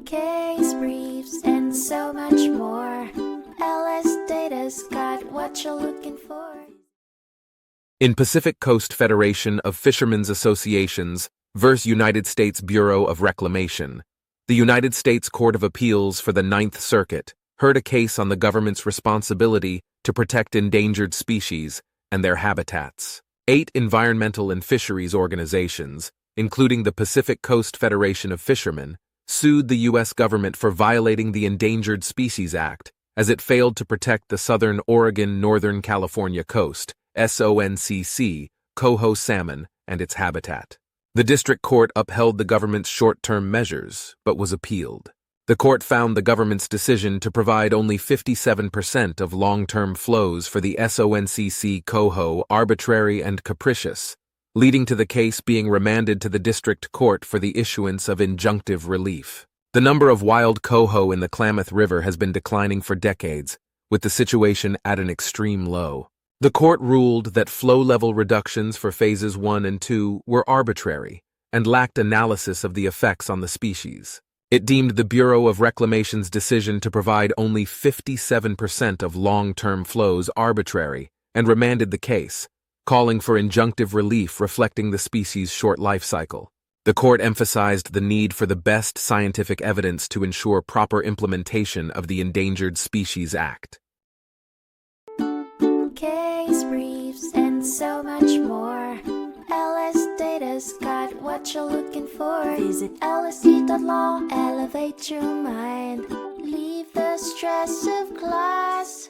case briefs, and so much more. LS Data's got what you're looking for. In Pacific Coast Federation of Fishermen's Associations vs. United States Bureau of Reclamation, the United States Court of Appeals for the Ninth Circuit heard a case on the government's responsibility to protect endangered species and their habitats. 8 environmental and fisheries organizations, including the Pacific Coast Federation of Fishermen, sued the U.S. government for violating the Endangered Species Act as it failed to protect the southern Oregon-Northern California coast, SONCC, coho salmon, and its habitat. The district court upheld the government's short-term measures, but was appealed. The court found the government's decision to provide only 57% of long-term flows for the SONCC coho arbitrary and capricious, leading to the case being remanded to the district court for the issuance of injunctive relief. The number of wild coho in the Klamath River has been declining for decades, with the situation at an extreme low. The court ruled that flow level reductions for phases 1 and 2 were arbitrary and lacked analysis of the effects on the species. It deemed the Bureau of Reclamation's decision to provide only 57% of long-term flows arbitrary and remanded the case, calling for injunctive relief reflecting the species' short life cycle. The court emphasized the need for the best scientific evidence to ensure proper implementation of the Endangered Species Act. Case briefs, and so much more. LS Data's got what you're looking for. Visit lsd.law, elevate your mind. Leave the stress of class.